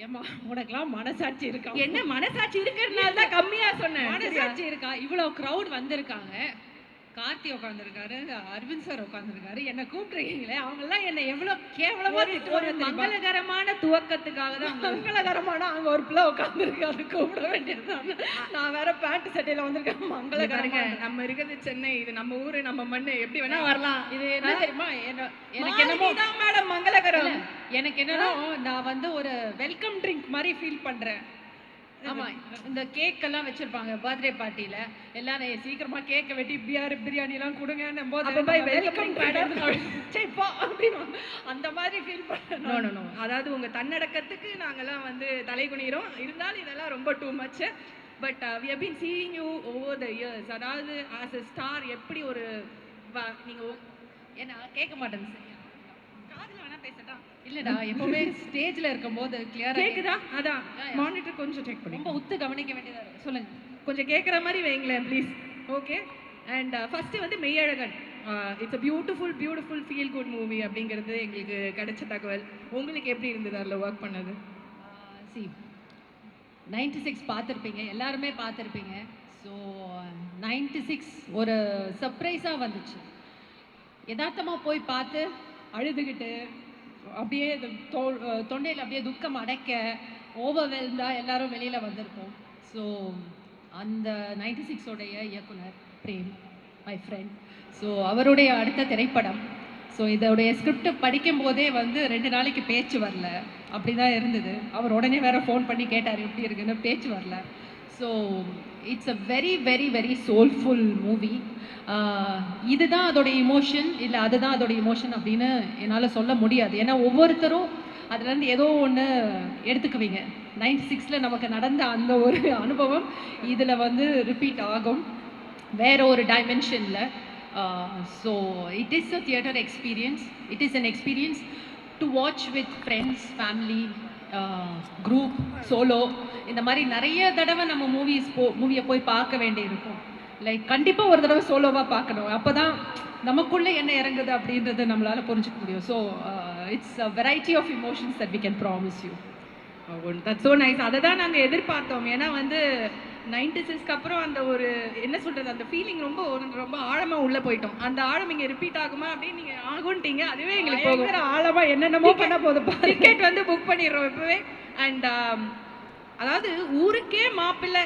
ஏம்மா உனக்கெல்லாம் மனசாட்சி இருக்கா? என்ன மனசாட்சி இருக்கிறதுனால தான் கம்மியா சொன்னேன். மனசாட்சி இருக்கா? இவ்வளோ க்ரௌட் வந்திருக்காங்க. கார்த்தி உட்காந்துருக்காரு, அரவிந்த் சார் உட்காந்துருக்காரு. என்ன கூப்பிட்டுருக்கீங்களே, அவங்கெல்லாம் என்ன எவ்வளோ கேவலமா ஒரு திட்டுவாங்க தெரியுமா? மங்களகரமான துவக்கத்துக்காக தான் மங்களகரமான அங்க ஒரு பிள்ளை உட்காந்துருக்காரு, கூப்பிட வேண்டியதுதான். நான் வேற பேண்ட் சட்டையில வந்திருக்கேன். பாருங்க. மங்களகரமாக நம்ம இருக்கிறது சென்னை, இது நம்ம ஊரு, நம்ம மண்ணு, எப்படி வேணா வரலாம். இது என்ன தெரியுமா? எனக்கு என்னமோ தான் மேடம் மங்களகரம். எனக்கு என்னன்னா நான் வந்து ஒரு வெல்கம் ட்ரிங்க் மாதிரி ஃபீல் பண்றேன். ஆமா, இந்த கேக் எல்லாம் வச்சிருப்பாங்க பர்த்டே பார்ட்டில. எல்லாரும் சீக்கிரமா கேக்க வெட்டி பிரியாணி எல்லாம் கொடுங்கன்னும் போது அப்ப போய் வெல்கம் welcome சரிப்பா அப்படின்னு அந்த மாதிரி ஃபீல் பண்றேன். No no no. அதாவது உங்க தன்னடக்கத்துக்கு நாங்கெல்லாம் வந்து தலை குனிகிறோம். இருந்தாலும் இதெல்லாம் ரொம்ப too much. But we have been seeing you over the years. அதாவது as a star எப்படி ஒரு நீங்க என்ன கேட்க மாட்டேன் சரியா? காதுல வேணா பேசட்டா? இல்லடா, எப்பவுமே ஸ்டேஜ்ல இருக்கும்போது கிளியரா கேக்குதா? அதான் மானிட்டர் கொஞ்சம் செக் பண்ணி ரொம்ப உத்து கவனிக்க வேண்டியதா இருக்கு. சொல்லுங்க. கொஞ்சம் கேட்குற மாதிரி வைங்களேன் ப்ளீஸ். ஓகே. அண்ட் ஃபஸ்ட்டு வந்து Meiyazhagan. It's a beautiful feel good movie அப்படிங்கிறது எங்களுக்கு கிடைச்ச தகவல். உங்களுக்கு எப்படி இருந்தது அதில் ஒர்க் பண்ணது? சி 96 பார்த்துருப்பீங்க, எல்லாருமே பார்த்துருப்பீங்க. ஸோ 96 ஒரு சர்ப்ரைஸாக வந்துச்சு. யதார்த்தமாக போய் பார்த்து அழுதுகிட்டு அப்படியே தொண்டையில் அப்படியே துக்கம் அடைக்க ஓவர்வெல்ம்டாக எல்லாரும் வெளியில் வந்திருக்கோம். ஸோ அந்த 96 உடைய இயக்குனர் பிரேம், மை ஃப்ரெண்ட். ஸோ அவருடைய அடுத்த திரைப்படம். ஸோ இதோடைய ஸ்கிரிப்ட் படிக்கும் போதே வந்து 2 நாளைக்கு பேச்சு வரல, அப்படி தான் இருந்தது. அவர் உடனே வேற ஃபோன் பண்ணி கேட்டார் எப்படி இருக்குன்னு, பேச்சு வரல. So it's a very very very soulful movie. இதுதான் அதோட இமோஷன் இல்லை அதுதான் அதோட இமோஷன் அப்படின்னு என்னால் சொல்ல முடியாது. ஏன்னா ஒவ்வொருத்தரும் அதுலேருந்து ஏதோ ஒன்று எடுத்துக்குவீங்க. 96ல் நமக்கு நடந்த அந்த ஒரு அனுபவம் இதில் வந்து ரிப்பீட் ஆகும் வேற ஒரு டைமென்ஷனில். So it is a theatre experience. It is an experience to watch with friends, family, group, solo. இந்த மாதிரி நிறைய தடவை நம்ம மூவியை போய் பார்க்க வேண்டியிருக்கும். லைக் கண்டிப்பாக ஒரு தடவை சோலோவாக பார்க்கணும். அப்போ தான் நமக்குள்ளே என்ன இறங்குது அப்படின்றத நம்மளால் புரிஞ்சுக்க முடியும். So it's a variety of emotions that we can promise you. That's so nice. அதை தான் நாங்கள் எதிர்பார்த்தோம். ஏன்னா வந்து 96க்கு அப்புறம் அந்த ஒரு என்ன சொல்கிறது, அந்த ஃபீலிங் ரொம்ப ஆழமாக உள்ளே போயிட்டோம். அந்த ஆழம் இங்கே ரிப்பீட் ஆகுமா அப்படின்னு நீங்கள் ஆகும்ட்டீங்க. அதுவே எங்களுக்கு போகிற ஆழமாக என்னென்னமோ பண்ண போகுது. டிக்கெட் வந்து புக் பண்ணிடுறோம் இப்போவே. அண்ட் அதாவது ஊருக்கே மாப்பிள்ளை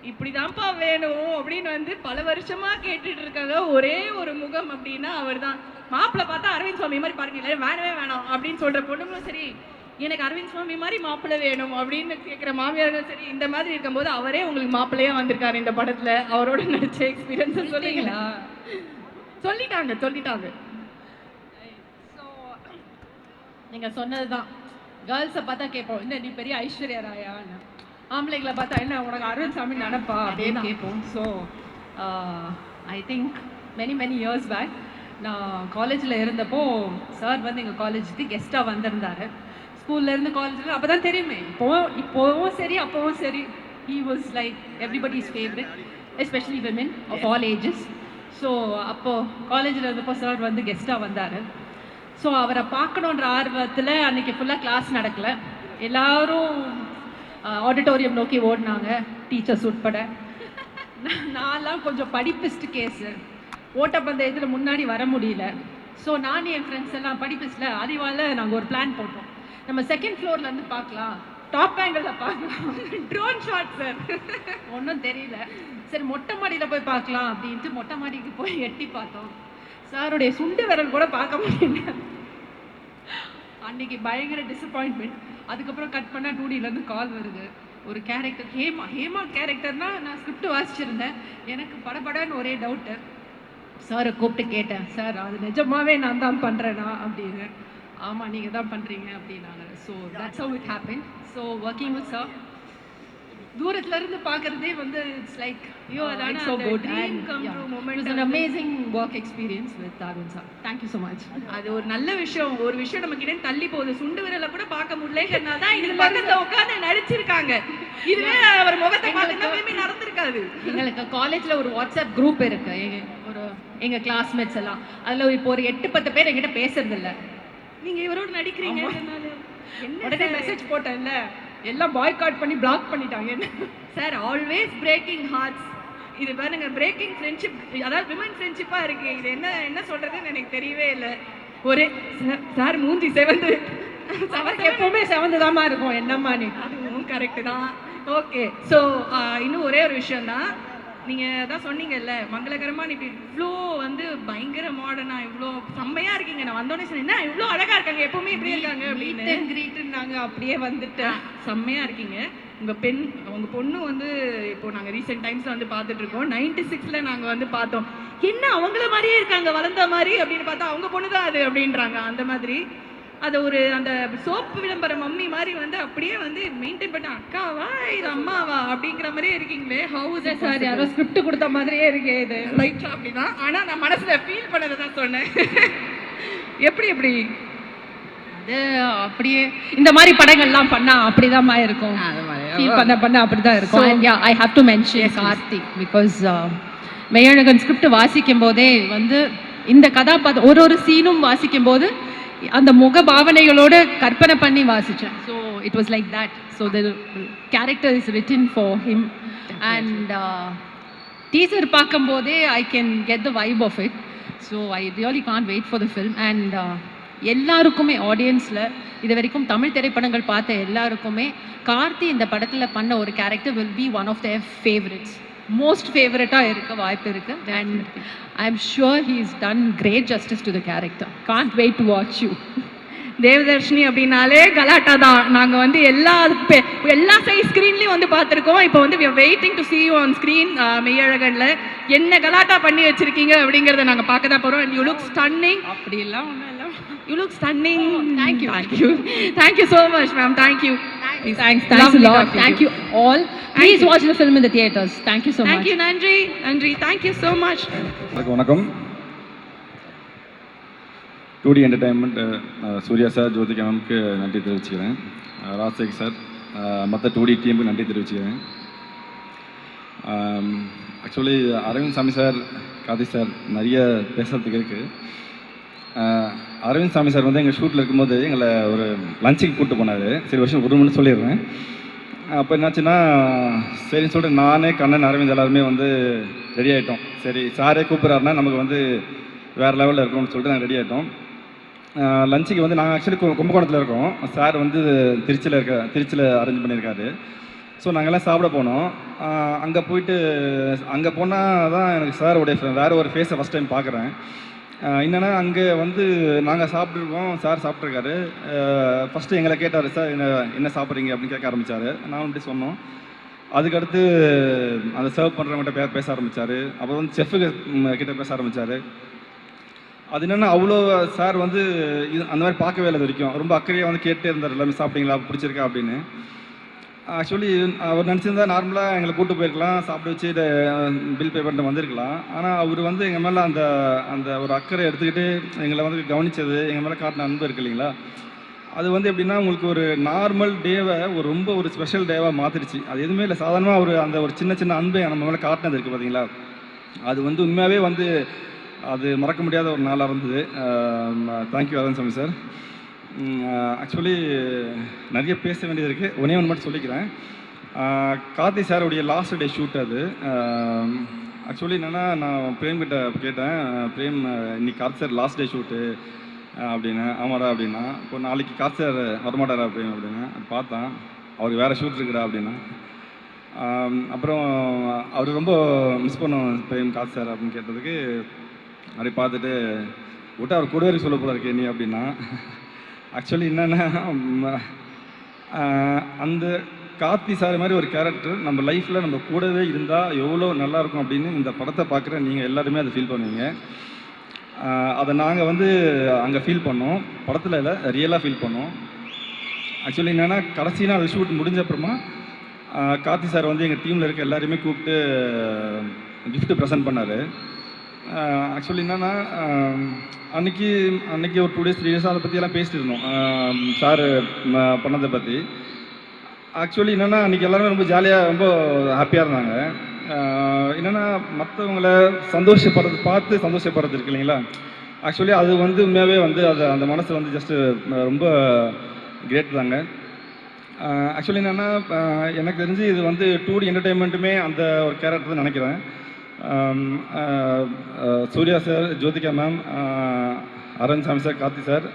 இப்படிதான்ப்பா வேணும் அப்படின்னு வந்து பல வருஷமா கேட்டுட்டு இருக்காங்க. ஒரே ஒரு முகம் அப்படின்னா அவர் தான். மாப்பிள்ளை பார்த்தா அரவிந்த் சுவாமி மாதிரி பாருங்க, இல்லை வேணவே வேணாம் அப்படின்னு சொல்ற பொண்ணுங்களும் சரி, எனக்கு அரவிந்த் சுவாமி மாதிரி மாப்பிள்ளை வேணும் அப்படின்னு கேட்குற மாமியார்கள் சரி. இந்த மாதிரி இருக்கும்போது அவரே உங்களுக்கு மாப்பிள்ளையா வந்திருக்காரு இந்த படத்துல. அவரோட நடிச்ச எக்ஸ்பீரியன்ஸ் சொல்லுங்களா? சொல்லிட்டாங்க. ஸோ நீங்கள் சொன்னது தான். கேர்ள்ஸை பார்த்தா கேட்போம், என்ன நீ பெரிய ஐஸ்வர்யா ராயான்னு. ஆம்பளைங்களை பார்த்தா என்ன உனக்கு அரவிந்த் சாமி நினப்பா அப்படின்னு கேட்போம். So I think many years back நான் காலேஜில் இருந்தப்போ சார் வந்து எங்கள் காலேஜுக்கு கெஸ்ட்டாக வந்திருந்தார். ஸ்கூல்லேருந்து காலேஜில் அப்போ தான் தெரியுமே, இப்போவும் சரி அப்போவும் சரி, he was like everybody's favourite, especially women of all ages. So அப்போது காலேஜில் இருந்தப்போ சார் வந்து கெஸ்ட்டாக வந்தார். ஸோ அவரை பார்க்கணுன்ற ஆர்வத்தில் அன்றைக்கி ஃபுல்லாக கிளாஸ் நடக்கலை. எல்லோரும் ஆடிட்டோரியம் நோக்கி ஓடினாங்க, டீச்சர்ஸ் உட்பட. நான்லாம் கொஞ்சம் படிப்பிஸ்ட் கேஸு, ஓட்டப்பந்தயத்தில் முன்னாடி வர முடியல. ஸோ நான் என் ஃப்ரெண்ட்ஸ் எல்லாம் படிப்பிஸ்டில் அறிவால் நாங்கள் ஒரு பிளான் போட்டோம். நம்ம செகண்ட் ஃப்ளோர்லேருந்து பார்க்கலாம், டாப் ஆங்கிளில் பார்க்கலாம், ட்ரோன் ஷாட் சார். ஒன்றும் தெரியல. சரி மொட்டை மாடியில் போய் பார்க்கலாம் அப்படின்ட்டு மொட்டை மாடிக்கு போய் எட்டி பார்த்தோம். சாருடைய சுண்டு விரல் கூட பார்க்க முடியல. அன்னைக்கு பயங்கர டிசப்பாயின்மெண்ட். அதுக்கப்புறம் கட் பண்ணால் 2Dலேருந்து கால் வருது. ஒரு கேரக்டர் ஹேமா கேரக்டர்னால் நான் ஸ்கிரிப்ட் வாசிச்சிருந்தேன். எனக்கு படபடன்னு ஒரே டவுட்டு. சாரை கூப்பிட்டு கேட்டேன், சார் அது நிஜமாவே நான் தான் பண்ணுறேனா அப்படின்னு. ஆமாம் நீங்கள் தான் பண்ணுறீங்க அப்படின்னாங்க. So that's how it happen. So working with sir தூரத்துல இருந்து பார்க்கறதே வந்து it's like it's so good dream come true moment. It was an amazing work experience with Arvind sir. Thank you so much. அது ஒரு நல்ல விஷயம். ஒரு விஷயம் நம்ம கிட்ட தள்ளி போகுது, சுண்டு விரல கூட பார்க்க முடியலங்கறனால தான் இது பக்கத்துல உட்கார்ந்து நடிச்சிருக்காங்க. இதுவே அவர் முகத்தை பார்த்தா மேபி நடந்துருக்காது. எங்களுக்கு காலேஜ்ல ஒரு வாட்ஸ்அப் குரூப் இருக்கு, எங்க கிளாஸ்மேட்ஸ் எல்லாம். அதுல இப்போ ஒரு 8-10 பேர் என்கிட்ட பேசுறது இல்ல. நீங்க இவரோட நடிக்கிறீங்கன்றனால உடனே மெசேஜ் போட்டேன்ல, எல்லாம் பாய்காட் பண்ணி பிளாக் பண்ணிட்டாங்க என்ன. Sir always breaking hearts. இது பாருங்க, பிரேக்கிங் ஃப்ரெண்ட்ஷிப், அதாவது விமன் ஃப்ரெண்ட்ஷிப்பாக இருக்கு. இது என்ன சொல்றதுன்னு எனக்கு தெரியவே இல்லை. ஒரே சார் மூஞ்சி செவந்து, அவருக்கு எப்பவுமே செவந்துதாம்மா இருக்கும். என்னம்மா நீ? அதுவும் கரெக்டு தான். ஓகே, ஸோ இன்னும் ஒரே ஒரு விஷயம்தான். நீங்கள் தான் சொன்னீங்கல்ல, மங்களகரமாக நீ இவ்வளோ வந்து பயங்கர மாடர்னாக இவ்வளோ செம்மையாக இருக்கீங்க. நான் வந்தோடனே சொன்னேன் இவ்வளோ அழகாக இருக்காங்க, எப்பவுமே இப்படி இருக்காங்க அப்படின்னு. கிரீட்டுன்னாங்க, அப்படியே வந்துட்டேன். செம்மையாக இருக்கீங்க. உங்கள் பொண்ணு வந்து இப்போ நாங்கள் ரீசெண்ட் டைம்ஸில் வந்து பார்த்துட்டு இருக்கோம். 96ல் நாங்கள் வந்து பார்த்தோம். என்ன அவங்கள மாதிரியே இருக்காங்க, வளர்ந்த மாதிரி அப்படின்னு பார்த்தா அவங்க பொண்ணு தான் அது அப்படின்றாங்க. அந்த மாதிரி அதை அந்த சோப்பு விளம்பர மம்மி மாதிரி வந்து அப்படியே வந்து மெயின்டைன் பண்ண, அக்காவா இது அம்மாவா அப்படிங்கிற மாதிரியே இருக்கீங்களே. ஹவுஸ் சார் யாரோ ஸ்கிரிப்ட் கொடுத்த மாதிரியே இருக்கே இது. லைட்டா அப்படிதான், ஆனால் நான் மனசில் ஃபீல் பண்ணதை தான் சொன்னேன். எப்படி அது அப்படியே இந்த மாதிரி படங்கள்லாம் பண்ணா அப்படிதாம்மா இருக்கும். ஃபீல் பண்ண அப்படிதான் இருக்கும். And yeah, I have to mention Karthik, because Meiyazhagan script வாசிக்கும் போதே வந்து இந்த கதாபாத்திரம் ஒரு சீனும் வாசிக்கும் போது அந்த முக பாவனைகளோட கற்பனை பண்ணி வாசிச்சேன். So it was like that. So the character is written for him. And teaser பார்க்கும்போதே I can get the vibe of it. So I really can't wait for the film. And எல்லாருக்குமே ஆடியன்ஸில் இது வரைக்கும் தமிழ் திரைப்படங்கள் பார்த்த எல்லாருக்குமே கார்த்தி இந்த படத்தில் பண்ண ஒரு character will be one of their favourites, most ஃபேவரட்டாக இருக்க வாய்ப்பு இருக்கு. And I am sure he is done great justice to the character. Can't wait to watch you. Devadarshini அப்படின்னாலே கலாட்டா தான். நாங்கள் வந்து எல்லா சைஸ் ஸ்க்ரீன்லேயும் வந்து பார்த்துருக்கோம். இப்போ வந்து we are waiting to see you on screen. மெய்யழகன்ல என்ன கலாட்டா பண்ணி வச்சிருக்கீங்க அப்படிங்கிறத நாங்கள் பார்க்க தான் போகிறோம். And you look stunning. அப்படியெல்லாம் ஒன்றும் இல்லை. You look stunning. Thank you. Thank you so much, ma'am. Thank you. Thanks a lot. Thank you all. Please watch the film in the theaters. Thank you so much. Thank you, நன்றி. Thank you so much. வணக்கம். 2D entertainment Suriya sir, Jyothika மேம்க்கு நன்றி தெரிவிச்சுக்கிறேன். Rajasekar sir, மற்ற 2D டீமுக்கு நன்றி தெரிவிச்சுக்கிறேன். Actually Aravind சாமி சார், கார்த்திக் சார் நிறைய பேசுகிறதுக்கு இருக்குது. அரவிந்த் சாமி சார் வந்து எங்கள் ஷூட்டில் இருக்கும்போது எங்களை ஒரு லஞ்சுக்கு கூப்பிட்டு போனார். சரி வருஷம் ஒரு மணி சொல்லிடுறேன். அப்போ என்னாச்சுன்னா, சரின்னு சொல்லிட்டு நானே கண்ணன் அரவிந்த் எல்லாருமே வந்து ரெடி ஆகிட்டோம். சரி சாரே கூப்பிட்றாருன்னா நமக்கு வந்து வேறு லெவலில் இருக்கணும்னு சொல்லிட்டு நாங்கள் ரெடி ஆகிட்டோம். லஞ்சுக்கு வந்து நாங்கள் ஆக்சுவலி கும்பகோணத்தில் இருக்கோம். சார் வந்து திருச்சியில் அரேஞ்ச் பண்ணியிருக்காரு. ஸோ நாங்கள்லாம் சாப்பிட போனோம். அங்கே போனால் தான் எனக்கு சாரோடைய வேறு ஒரு ஃபேஸை ஃபஸ்ட் டைம் பார்க்குறேன். என்னென்னா அங்கே வந்து நாங்கள் சாப்பிட்ருக்கோம், சார் சாப்பிட்ருக்காரு. ஃபஸ்ட்டு எங்களை கேட்டார், சார் என்ன சாப்பிட்றீங்க அப்படின்னு கேட்க ஆரம்பித்தார். நானும் இப்படி சொன்னோம். அதுக்கடுத்து அந்த சர்வ் பண்ணுறவங்ககிட்ட பேச ஆரம்பித்தார். அப்புறம் வந்து செஃபுக்கு கிட்ட பேச ஆரம்பித்தார். அது என்னென்னா அவ்வளோ சார் வந்து அந்த மாதிரி பார்க்கவே இல்லை வரைக்கும். ரொம்ப அக்கறையாக வந்து கேட்டே இருந்தார், எல்லாமே சாப்பிட்டீங்களா, பிடிச்சிருக்கா அப்படின்னு. ஆக்சுவலி அவர் நினச்சிருந்தா நார்மலாக எங்களை கூப்பிட்டு போயிருக்கலாம், சாப்பிட வச்சு பில் பே பண்ணிட்டு வந்திருக்கலாம். ஆனால் அவர் வந்து எங்கள் மேலே அந்த ஒரு அக்கறை எடுத்துக்கிட்டு எங்களை வந்து கவனித்தது, எங்கள் மேலே காட்டின அன்பு இருக்கு இல்லைங்களா, அது வந்து எப்படின்னா உங்களுக்கு ஒரு நார்மல் டேவை ரொம்ப ஒரு ஸ்பெஷல் டேவாக மாற்றிடுச்சு. அது எதுவுமே இல்லை, சாதாரணமாக அந்த ஒரு சின்ன அன்பை நம்ம மேலே காட்டினது இருக்குது பார்த்தீங்களா, அது வந்து உண்மையாகவே வந்து அது மறக்க முடியாத ஒரு நாளாக இருந்தது. தேங்க்யூ அரவிந்த் சாமி சார். ஆக்சுவலி நிறைய பேச வேண்டியது இருக்குது. ஒன்று மட்டும் சொல்லிக்கிறேன். கார்த்தி சாருடைய லாஸ்ட் டே ஷூட் அது. ஆக்சுவலி என்னென்னா, நான் பிரேம் கிட்ட கேட்டேன், பிரேம் இன்னைக்கு Karthi sir last day shoot அப்படின்னு. ஆமாடா அப்படின்னா. இப்போ நாளைக்கு கார்த்தி சார் வரமாட்டாரா பிரேம் அப்படின்னு. அது பார்த்தேன், அவருக்கு வேறு ஷூட் இருக்குடா அப்படின்னா. அப்புறம் அவர் ரொம்ப மிஸ் பண்ணோம் பிரேம் கார்த்தி சார் அப்படின்னு கேட்டதுக்கு, அப்படி பார்த்துட்டு விட்டு அவர் கூடவே சொல்ல போல இருக்கே நீ அப்படின்னா. ஆக்சுவலி என்னென்னா, அந்த கார்த்தி சார் மாதிரி ஒரு கேரக்டர் நம்ம லைஃப்பில் நம்ம கூடவே இருந்தால் எவ்வளோ நல்லாயிருக்கும் அப்படின்னு இந்த படத்தை பார்க்குற நீங்கள் எல்லாருமே அதை ஃபீல் பண்ணுவீங்க. அதை நாங்கள் வந்து அங்கே ஃபீல் பண்ணோம், படத்தில் இல்லை, ரியலாக ஃபீல் பண்ணோம். ஆக்சுவலி என்னென்னா, கடைசி நாள் ஷூட் முடிஞ்ச அப்புறமா கார்த்தி சார் வந்து எங்கள் டீமில் இருக்க எல்லாருமே கூப்பிட்டு கிஃப்ட்டு ப்ரெசென்ட் பண்ணார். ஆக்சுவலி என்னென்னா, அன்றைக்கி ஒரு 2 days 3 days அதை பற்றியெல்லாம் பேசிட்டு இருந்தோம், சார் பண்ணதை பற்றி. ஆக்சுவலி என்னென்னா, அன்றைக்கி எல்லாருமே ரொம்ப ஜாலியாக ரொம்ப ஹாப்பியாக இருந்தாங்க. என்னென்னா, மற்றவங்களை பார்த்து சந்தோஷப்படுறது இருக்கு இல்லைங்களா, ஆக்சுவலி அது வந்து உண்மையாகவே வந்து அந்த மனசு வந்து ஜஸ்ட்டு ரொம்ப கிரேட் தாங்க. ஆக்சுவலி என்னென்னா எனக்கு தெரிஞ்சு இது வந்து 2D என்டர்டெயின்மெண்ட்டுமே அந்த ஒரு கேரக்டர் தான் நினைக்கிறேன். சூர்யா சார், ஜோதிகா மேம், அருண் சாமி சார், கார்த்தி சார்,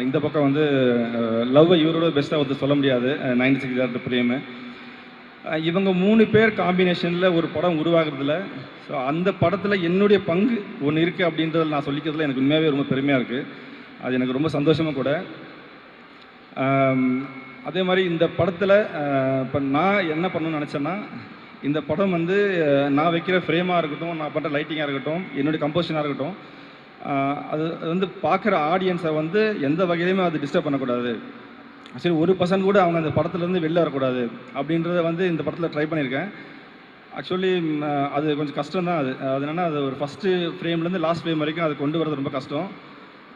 இந்த பக்கம் வந்து லவ் இவரோட பெஸ்ட்டாக வந்து சொல்ல முடியாது, 96 டேரக்டர் பிரேமு. இவங்க 3 பேர் காம்பினேஷனில் ஒரு படம் உருவாகிறதுல, ஸோ அந்த படத்தில் என்னுடைய பங்கு ஒன்று இருக்குது அப்படின்றத நான் சொல்லிக்கிறதுல எனக்கு உண்மையாகவே ரொம்ப பெருமையாக இருக்குது. அது எனக்கு ரொம்ப சந்தோஷமாக கூட. அதே மாதிரி இந்த படத்தில் இப்போ நான் என்ன பண்ணணும்னு நினச்சேன்னா, இந்த படம் வந்து நான் வைக்கிற ஃப்ரேமாக இருக்கட்டும், நான் பண்ணுற லைட்டிங்காக இருக்கட்டும், என்னுடைய கம்போசிஷனாக இருக்கட்டும், அது வந்து பார்க்குற ஆடியன்ஸை வந்து எந்த வகையிலுமே அது டிஸ்டர்ப் பண்ணக்கூடாது. சரி, 1% கூட அவங்க அந்த படத்துலேருந்து வெளில வரக்கூடாது அப்படின்றத வந்து இந்த படத்தில் ட்ரை பண்ணியிருக்கேன். ஆக்சுவலி அது கொஞ்சம் கஷ்டம் தான். அது என்னென்னா, அது ஒரு ஃபஸ்ட்டு ஃப்ரேம்லேருந்து லாஸ்ட் ஃப்ரேம் வரைக்கும் அது கொண்டு வரது ரொம்ப கஷ்டம்.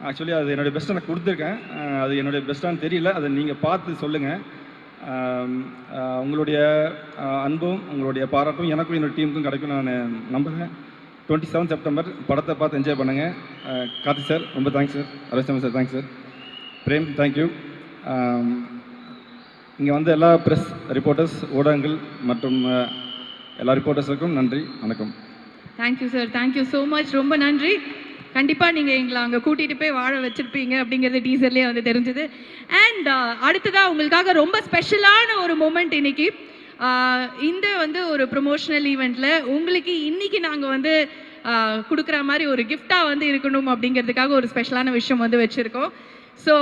ஆக்சுவலி அது என்னுடைய பெஸ்ட்டை நான் கொடுத்துருக்கேன். அது என்னுடைய பெஸ்ட்டானு தெரியல, அதை நீங்கள் பார்த்து சொல்லுங்கள். உங்களுடைய அன்பும் உங்களுடைய பாராட்டும் எனக்கும் என்னோடய டீமுக்கும் கிடைக்கும் நான் நம்புகிறேன். 27 செப்டம்பர் படத்தை பார்த்து என்ஜாய் பண்ணுங்கள். கார்த்தி சார் ரொம்ப thanks sir. Aravind sir thanks sir. Prem thank you. இங்கே வந்து எல்லா ப்ரெஸ் ரிப்போர்ட்டர்ஸ், ஊடகங்கள் மற்றும் எல்லா ரிப்போர்ட்டர்ஸுக்கும் நன்றி, வணக்கம். Thank you sir, thank you so much. ரொம்ப நன்றி. கண்டிப்பாக நீங்கள் எங்களை அங்கே கூட்டிகிட்டு போய் வாழ வச்சுருப்பீங்க அப்படிங்கிறது டீசர்லேயே வந்து தெரிஞ்சுது. அண்ட் அடுத்ததாக உங்களுக்காக ரொம்ப ஸ்பெஷலான ஒரு மூமெண்ட் இன்னைக்கு. இந்த வந்து ஒரு ப்ரொமோஷனல் ஈவெண்ட்டில் உங்களுக்கு இன்றைக்கி நாங்கள் வந்து கொடுக்குற மாதிரி ஒரு கிஃப்டாக வந்து இருக்கணும் அப்படிங்கிறதுக்காக ஒரு ஸ்பெஷலான விஷயம் வந்து வச்சுருக்கோம். ஸோ